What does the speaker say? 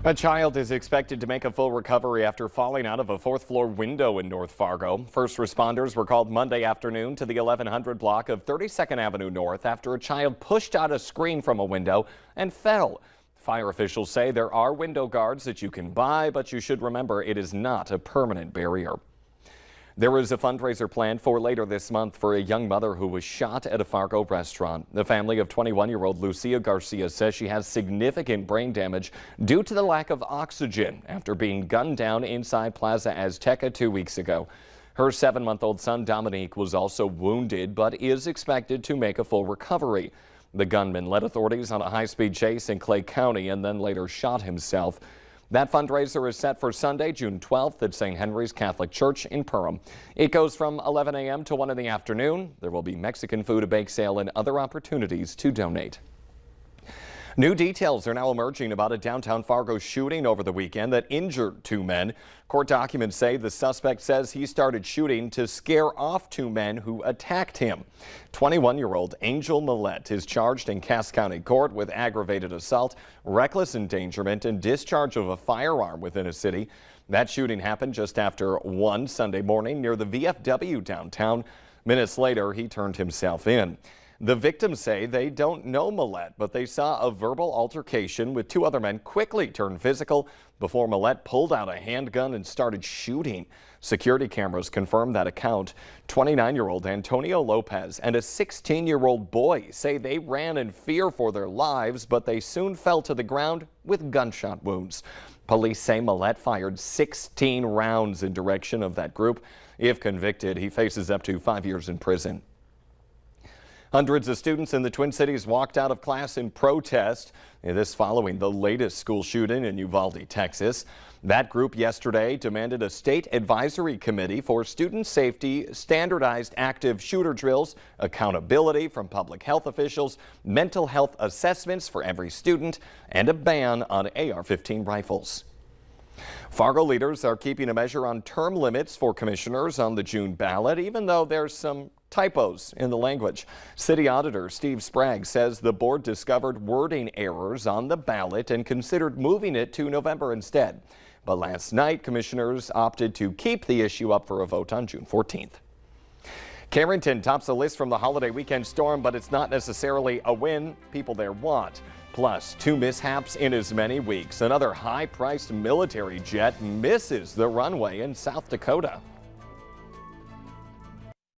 A child is expected to make a full recovery after falling out of a fourth-floor window in North Fargo. First responders were called Monday afternoon to the 1100 block of 32nd Avenue North after a child pushed out a screen from a window and fell. Fire officials say there are window guards that you can buy, but you should remember it is not a permanent barrier. There is a fundraiser planned for later this month for a young mother who was shot at a Fargo restaurant. The family of 21-year-old Lucia Garcia says she has significant brain damage due to the lack of oxygen after being gunned down inside Plaza Azteca 2 weeks ago. Her 7-month-old son Dominique was also wounded but is expected to make a full recovery. The gunman led authorities on a high-speed chase in Clay County and then later shot himself. That fundraiser is set for Sunday, June 12th at St. Henry's Catholic Church in Perham. It goes from 11 a.m. to 1 in the afternoon. There will be Mexican food, a bake sale, and other opportunities to donate. New details are now emerging about a downtown Fargo shooting over the weekend that injured 2 men. Court documents say the suspect says he started shooting to scare off 2 men who attacked him. 21-year-old Angel Millette is charged in Cass County Court with aggravated assault, reckless endangerment, and discharge of a firearm within a city. That shooting happened just after 1 Sunday morning near the VFW downtown. Minutes later, he turned himself in. The victims say they don't know Millette, but they saw a verbal altercation with 2 other men quickly turn physical before Millette pulled out a handgun and started shooting. Security cameras confirm that account. 29-year-old Antonio Lopez and a 16-year-old boy say they ran in fear for their lives, but they soon fell to the ground with gunshot wounds. Police say Millette fired 16 rounds in direction of that group. If convicted, he faces up to 5 years in prison. Hundreds of students in the Twin Cities walked out of class in protest. This following the latest school shooting in Uvalde, Texas. That group yesterday demanded a state advisory committee for student safety, standardized active shooter drills, accountability from public health officials, mental health assessments for every student, and a ban on AR-15 rifles. Fargo leaders are keeping a measure on term limits for commissioners on the June ballot, even though there's some typos in the language. City Auditor Steve Sprague says the board discovered wording errors on the ballot and considered moving it to November instead. But last night, commissioners opted to keep the issue up for a vote on June 14th. Carrington tops the list from the holiday weekend storm, but it's not necessarily a win people there want. Plus, 2 mishaps in as many weeks. Another high-priced military jet misses the runway in South Dakota.